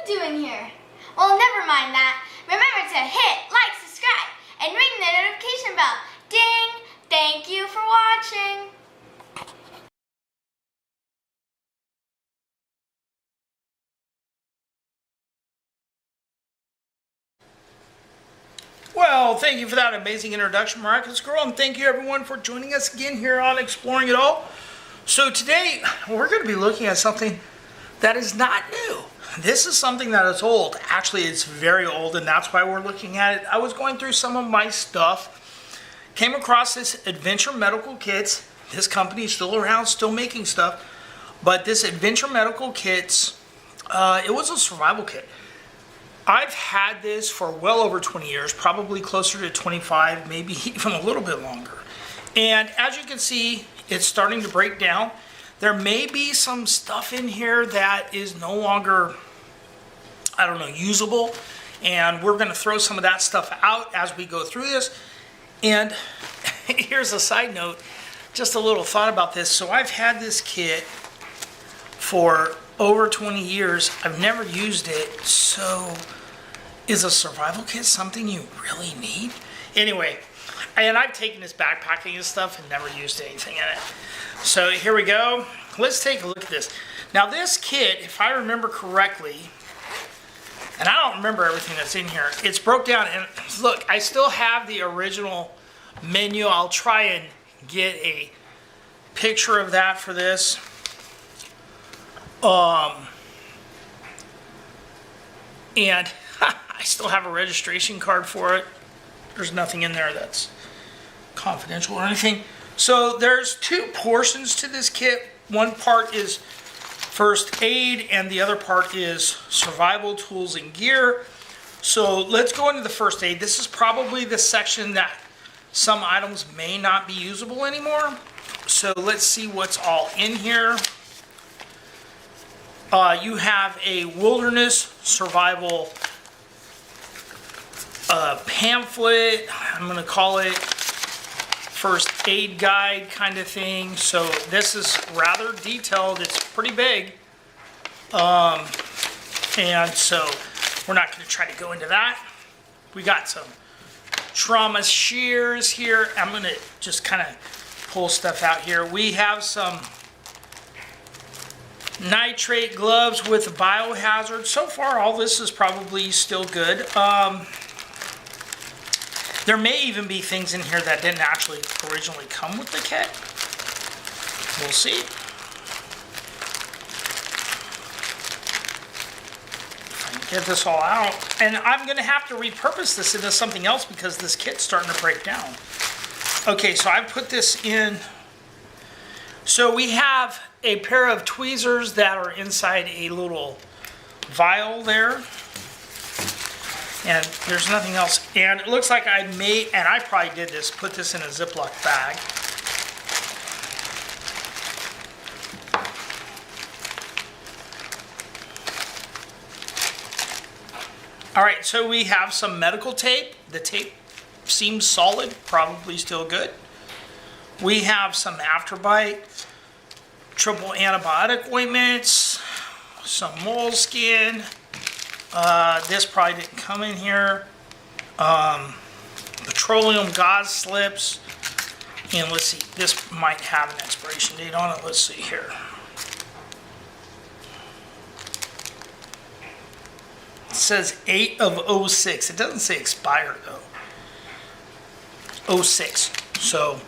doing here? Well, never mind that. Remember to hit like, subscribe, and ring the notification bell. Ding! Thank you for watching. Well, thank you for that amazing introduction, Miraculous Girl, and thank you everyone for joining us again here on Exploring It All. So today, we're going to be looking at something that is not new. This is something that is old. Actually, it's very old, and that's why we're looking at it. I was going through some of my stuff, came across this Adventure Medical Kits. This company is still around, still making stuff, but this Adventure Medical Kits, it was a survival kit. I've had this for well over 20 years, probably closer to 25, maybe even a little bit longer. And as you can see, it's starting to break down. There may be some stuff in here that is no longer, I don't know, usable. And we're going to throw some of that stuff out as we go through this. And here's a side note, just a little thought about this. So I've had this kit for over 20 years. I've never used it. So is a survival kit something you really need? Anyway, and I've taken this backpacking and stuff and never used anything in it. So here we go. Let's take a look at this. Now this kit, if I remember correctly, and I don't remember everything that's in here, it's broke down. And look, I still have the original menu. I'll try and get a picture of that for this. And I still have a registration card for it. There's nothing in there that's confidential or anything. So there's two portions to this kit. One part is first aid and the other part is survival tools and gear. So let's go into the first aid. This is probably the section that some items may not be usable anymore. So let's see what's all in here. You have a wilderness survival pamphlet, I'm going to call it first aid guide kind of thing. So this is rather detailed. It's pretty big. And so we're not going to try to go into that. We got some trauma shears here. I'm going to just kind of pull stuff out here. We have some nitrate gloves with biohazard. So far, all this is probably still good. There may even be things in here that didn't actually originally come with the kit. We'll see. If I can get this all out. And I'm going to have to repurpose this into something else because this kit's starting to break down. Okay, so I've put this in. So we have a pair of tweezers that are inside a little vial there. And there's nothing else. And it looks like I made, and I probably did this, put this in a Ziploc bag. All right, so we have some medical tape. The tape seems solid, probably still good. We have some Afterbite, triple antibiotic ointments, some moleskin. This probably didn't come in here. Petroleum gauze slips. And let's see, this might have an expiration date on it. Let's see here. It says 8 of 06. It doesn't say expired though. 06. So,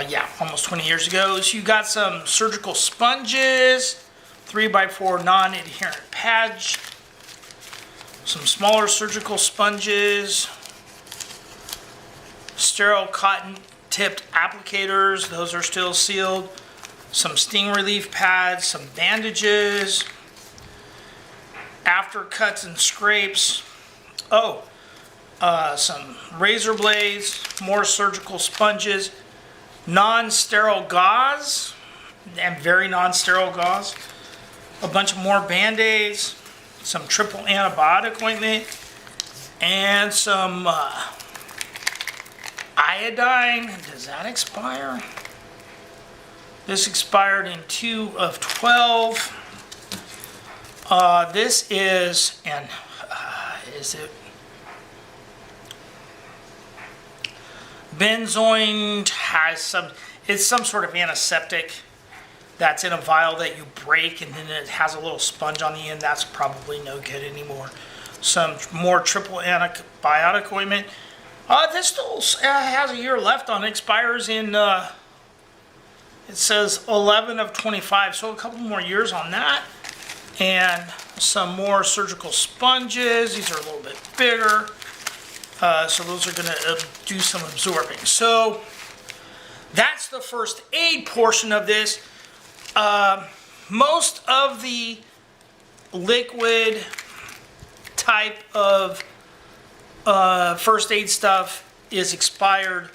yeah, almost 20 years ago. So you got some surgical sponges, 3x4 non-adherent pads, some smaller surgical sponges, sterile cotton tipped applicators, those are still sealed, some sting relief pads, some bandages, after cuts and scrapes, some razor blades, more surgical sponges, non-sterile gauze, and very non-sterile gauze, a bunch of more Band-Aids, some triple antibiotic ointment, and some iodine. Does that expire? This expired in 2 of 12. This is, and is it benzoin? Has some, it's some sort of antiseptic that's in a vial that you break, and then it has a little sponge on the end. That's probably no good anymore. Some more triple antibiotic ointment. This still has a year left on it. Expires in, it says 11 of 25, so a couple more years on that. And some more surgical sponges. These are a little bit bigger. So those are going to do some absorbing. So that's the first aid portion of this. Most of the liquid type of first aid stuff is expired.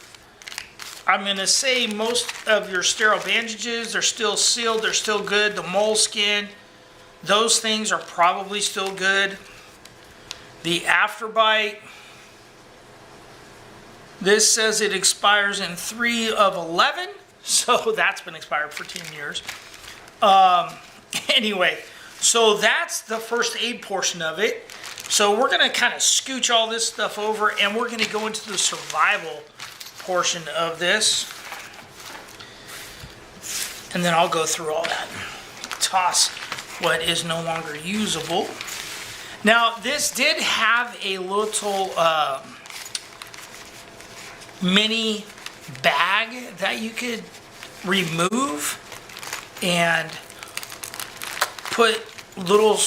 I'm going to say most of your sterile bandages, they're still sealed, they're still good. The moleskin, those things are probably still good. The Afterbite, this says it expires in 3 of 11, so that's been expired for 10 years. Anyway, so that's the first aid portion of it. So we're going to kind of scooch all this stuff over, and we're going to go into the survival portion of this. And then I'll go through all that. Toss what is no longer usable. Now, this did have a little mini bag that you could remove and put little,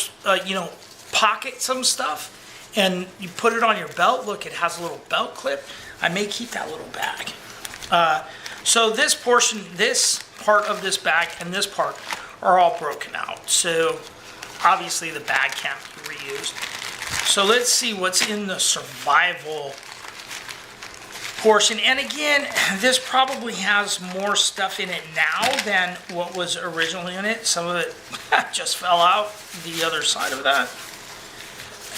pocket some stuff, and you put it on your belt. Look, it has a little belt clip. I may keep that little bag. So this portion, this part of this bag and this part are all broken out. So obviously the bag can't be reused. So let's see what's in the survival portion. And again, this probably has more stuff in it now than what was originally in it. Some of it just fell out the other side of that.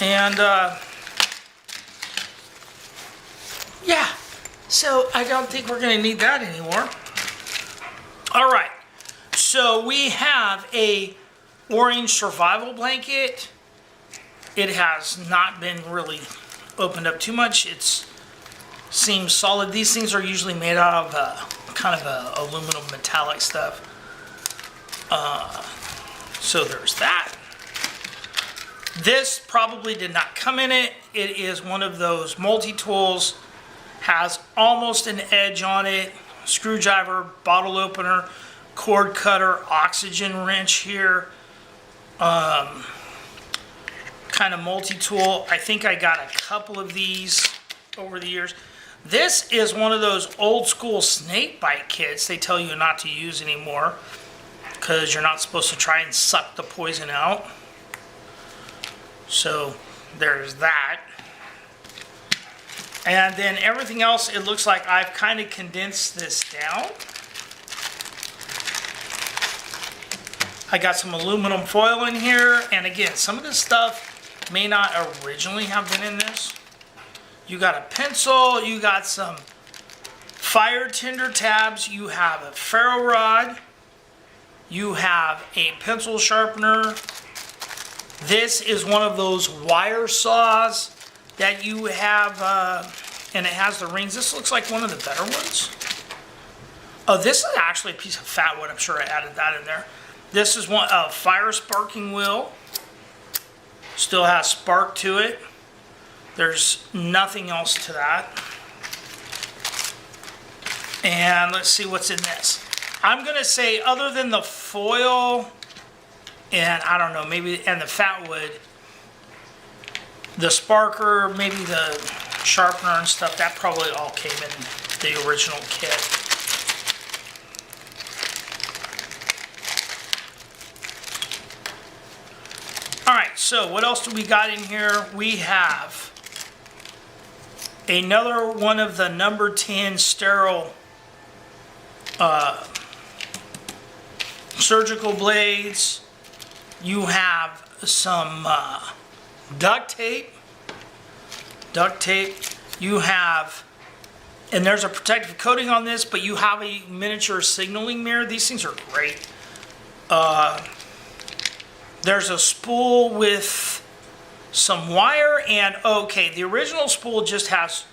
And yeah, so I don't think we're going to need that anymore. All right, so we have a orange survival blanket. It has not been really opened up too much. It seems solid. These things are usually made out of kind of a aluminum metallic stuff. So there's that. This probably did not come in it. It is one of those multi-tools. Has almost an edge on it. Screwdriver, bottle opener, cord cutter, oxygen wrench here. Kind of multi-tool. I think I got a couple of these over the years. This is one of those old school snake bite kits they tell you not to use anymore because you're not supposed to try and suck the poison out. So there's that. And then everything else, it looks like I've kind of condensed this down. I got some aluminum foil in here. And again, some of this stuff may not originally have been in this. You got a pencil, you got some fire tinder tabs, you have a ferro rod, you have a pencil sharpener. This is one of those wire saws that you have, and it has the rings. This looks like one of the better ones. Oh, this is actually a piece of fat wood. I'm sure I added that in there. This is one fire sparking wheel. Still has spark to it. There's nothing else to that. And let's see what's in this. I'm gonna say, other than the foil and I don't know, maybe, and the fat wood, the sparker, maybe the sharpener and stuff, that probably all came in the original kit. All right, so what else do we got in here? We have another one of the number 10 sterile surgical blades. You have some duct tape. You have, and there's a protective coating on this, but you have a miniature signaling mirror. These things are great. There's a spool with some wire, and okay, the original spool just has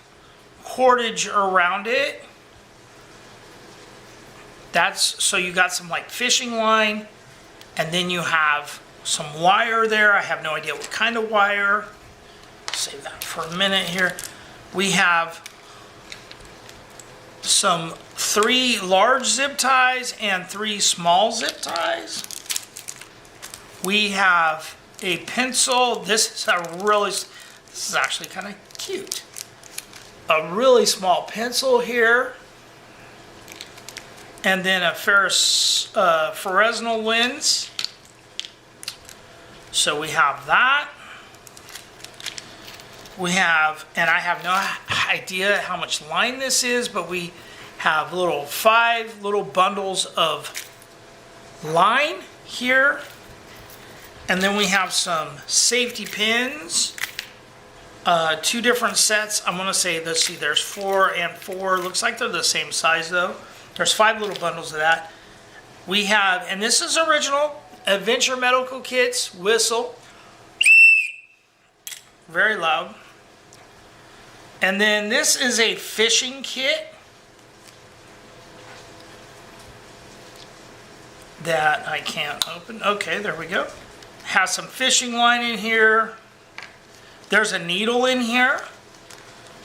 cordage around it. That's so you got some like fishing line, and then you have some wire there. I have no idea what kind of wire. Save that for a minute here. We have some 3 large zip ties and 3 small zip ties. We have a pencil. This is actually kind of cute. A really small pencil here. And then a Fresnel lens. So we have that. We have, and I have no idea how much line this is, but we have 5 little bundles of line here. And then we have some safety pins, 2 different sets. I'm gonna say, let's see, there's 4 and 4. Looks like they're the same size though. There's 5 little bundles of that. We have, and this is original, Adventure Medical Kits, whistle. Very loud. And then this is a fishing kit that I can't open. Okay, there we go. Has some fishing line in here. There's a needle in here.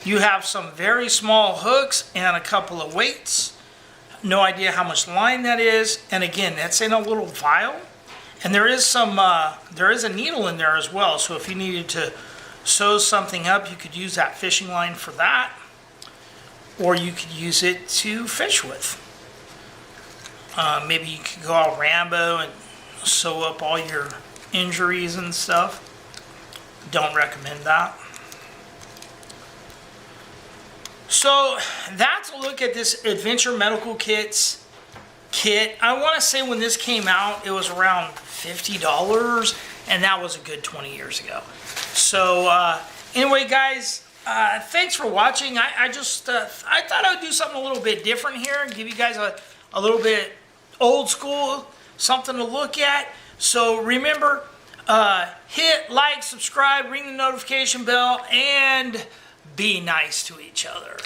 You have some very small hooks and a couple of weights. No idea how much line that is. And again, that's in a little vial. And there is a needle in there as well. So if you needed to sew something up, you could use that fishing line for that. Or you could use it to fish with. Maybe you could go all Rambo and sew up all your injuries and stuff. Don't recommend that. So that's a look at this Adventure Medical Kits kit. I want to say when this came out, it was around $50, and that was a good 20 years ago. So anyway, guys, thanks for watching. I thought I would do something a little bit different here and give you guys a little bit old school, something to look at. So remember, hit like, subscribe, ring the notification bell, and be nice to each other.